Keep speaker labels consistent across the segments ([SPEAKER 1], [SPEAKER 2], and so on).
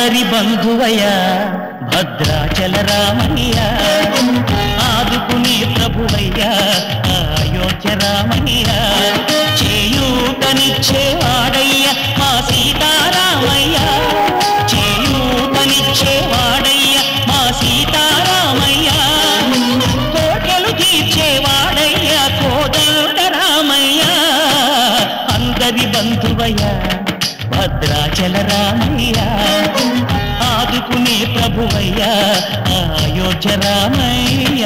[SPEAKER 1] అందరి బంధువయ్య భద్రాచల రామయ్య ఆదుకునే ప్రభువయ్య అయోధ్య రామయ్య చేయూతనిచ్చేవాడయ్య మా సీతారామయ్య చేయూతనిచ్చేవాడయ్య మా సీతారామయ్య కోటలు తీర్చేవాడయ్య కోదండ రామయ్య అందరి బంధువయ్య భద్రాచల రామయ్య ఆదుకునే ప్రభువయ్య అయోధ్య రామయ్య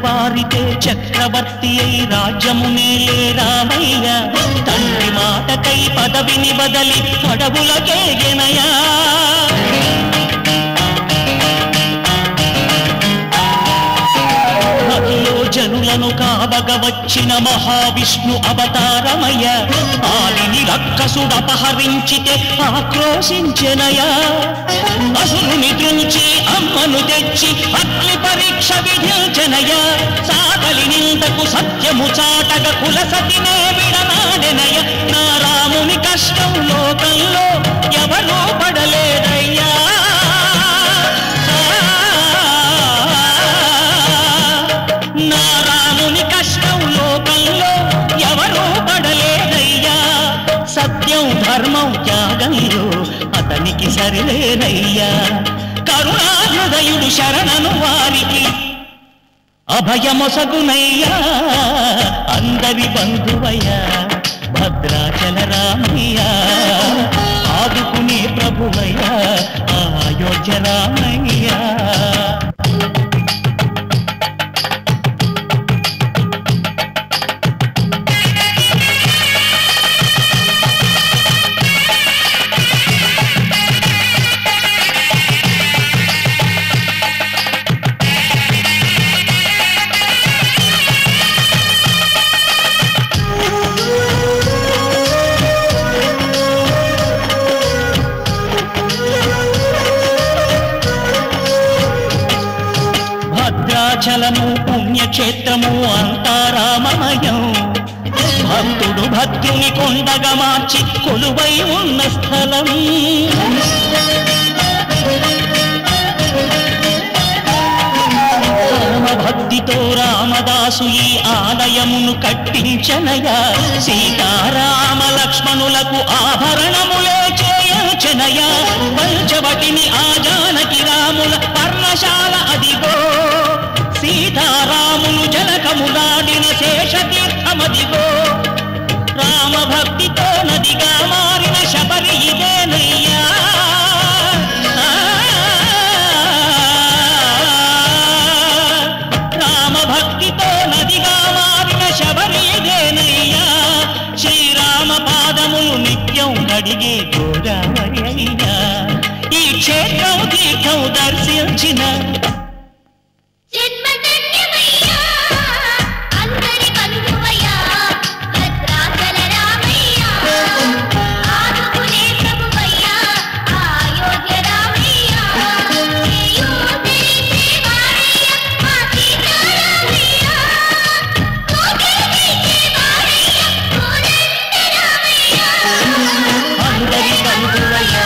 [SPEAKER 1] వారితే చక్రవర్తి అయి రాజ్యమునేలే రామయ్య తండ్రి మాటకై పదవిని బదలి అడవులకేగెనయా భక్తిలో జనులను కావగ వచ్చిన మహావిష్ణు అవతారమయ్య ఆలిని రక్కసుడపహరించితే ఆక్రోశించెనయా అసురుని దృంచి అమ్మను తెచ్చి అగ్ని పరీక్ష విధించెనయా సాగలి నిందకు సత్యము చాటగ కులసతినే విడనాడెనయ నా రాముని కష్టం లోకంలో ఎవరూ పడలేదయ్యా నా రాముని కష్టం లోకంలో ఎవరూ పడలేదయ్యా సత్యం ధర్మం త్యాగంలో అతనికి సరిలేనయ్యా కరుణాహృదయుడు శరణను వారికి అభయమొసగునయ్యా అందరి బంధువయ్య భద్రాచల రామయ్య ఆదుకునే ప్రభువయ్య అయోధ్య రామయ్య భద్రాచలము పుణ్యక్షేత్రము అంతా రామమయం భక్తుడు భద్రుని కొండగా మార్చి కొలువై ఉన్న స్థలం భక్తితో రామదాసు ఈ ఆలయమును కట్టించనయా సీతారామ లక్ష్మణులకు ఆభరణములే చేయచనయా పంచవటిని ఆ జానకి రాముల పర్ణశాల అదిగో సీతారాములు జనకములాడిన శేషతీర్థమదిగో రామభక్తితో నదిగా మారిన శబరి ఇదేనయ్యా రామభక్తితో నదిగా మారిన శబరి ఇదేనయ్యా శ్రీరామ పాదములు నిత్యం కడిగే గోదావరి అయినా ఈ క్షేత్రం తీర్థం దర్శించిన అందరి బంధువయ్య